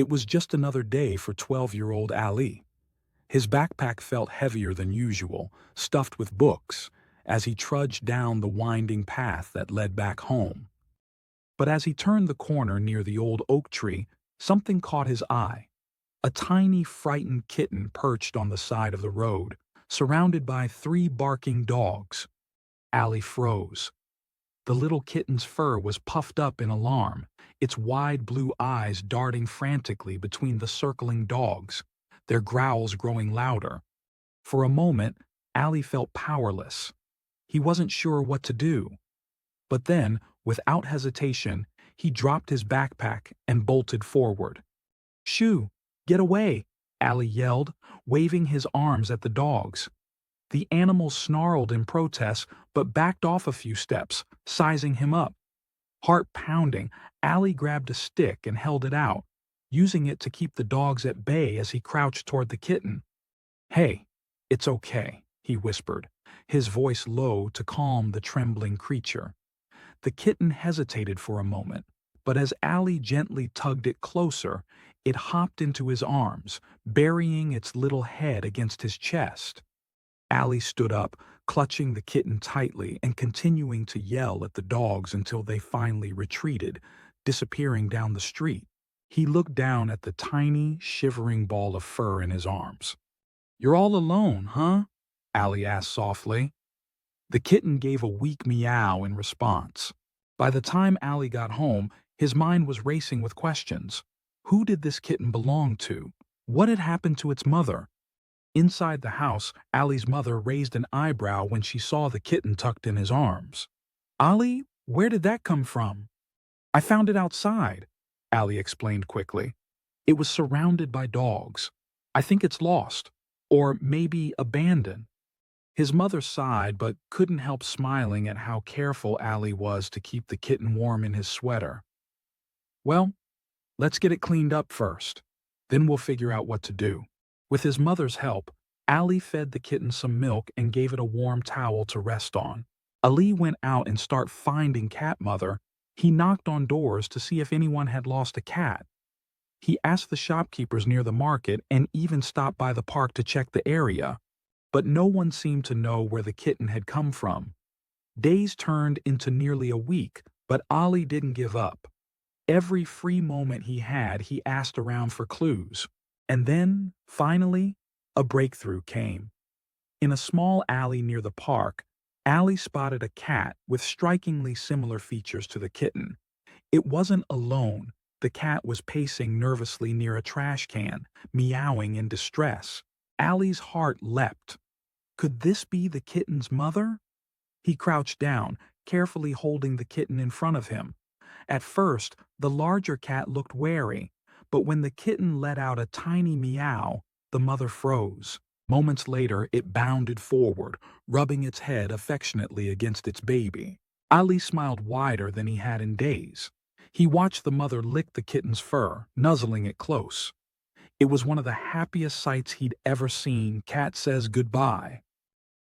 It was just another day for 12-year-old Ali. His backpack felt heavier than usual, stuffed with books, as he trudged down the winding path that led back home. But as he turned the corner near the old oak tree, something caught his eye. A tiny, frightened kitten perched on the side of the road, surrounded by 3 barking dogs. Ali froze. The little kitten's fur was puffed up in alarm, its wide blue eyes darting frantically between the circling dogs, their growls growing louder. For a moment, Ali felt powerless. He wasn't sure what to do. But then, without hesitation, he dropped his backpack and bolted forward. "Shoo! Get away!" Ali yelled, waving his arms at the dogs. The animals snarled in protest but backed off a few steps, sizing him up. Heart pounding, Ali grabbed a stick and held it out, using it to keep the dogs at bay as he crouched toward the kitten. "Hey, it's okay," he whispered, his voice low to calm the trembling creature. The kitten hesitated for a moment, but as Ali gently tugged it closer, it hopped into his arms, burying its little head against his chest. Ali stood up, clutching the kitten tightly and continuing to yell at the dogs until they finally retreated, disappearing down the street. He looked down at the tiny, shivering ball of fur in his arms. "You're all alone, huh?" Ali asked softly. The kitten gave a weak meow in response. By the time Ali got home, his mind was racing with questions. Who did this kitten belong to? What had happened to its mother? Inside the house, Ali's mother raised an eyebrow when she saw the kitten tucked in his arms. "Ali, where did that come from?" "I found it outside," Ali explained quickly. "It was surrounded by dogs. I think it's lost, or maybe abandoned." His mother sighed but couldn't help smiling at how careful Ali was to keep the kitten warm in his sweater. "Well, let's get it cleaned up first. Then we'll figure out what to do." With his mother's help, Ali fed the kitten some milk and gave it a warm towel to rest on. Ali went out and started finding Cat Mother. He knocked on doors to see if anyone had lost a cat. He asked the shopkeepers near the market and even stopped by the park to check the area. But no one seemed to know where the kitten had come from. Days turned into nearly a week, but Ali didn't give up. Every free moment he had, he asked around for clues. And then, finally, a breakthrough came. In a small alley near the park, Ali spotted a cat with strikingly similar features to the kitten. It wasn't alone. The cat was pacing nervously near a trash can, meowing in distress. Ali's heart leapt. Could this be the kitten's mother? He crouched down, carefully holding the kitten in front of him. At first, the larger cat looked wary, but when the kitten let out a tiny meow, the mother froze. Moments later, it bounded forward, rubbing its head affectionately against its baby. Ali smiled wider than he had in days. He watched the mother lick the kitten's fur, nuzzling it close. It was one of the happiest sights he'd ever seen. "Cat says goodbye,"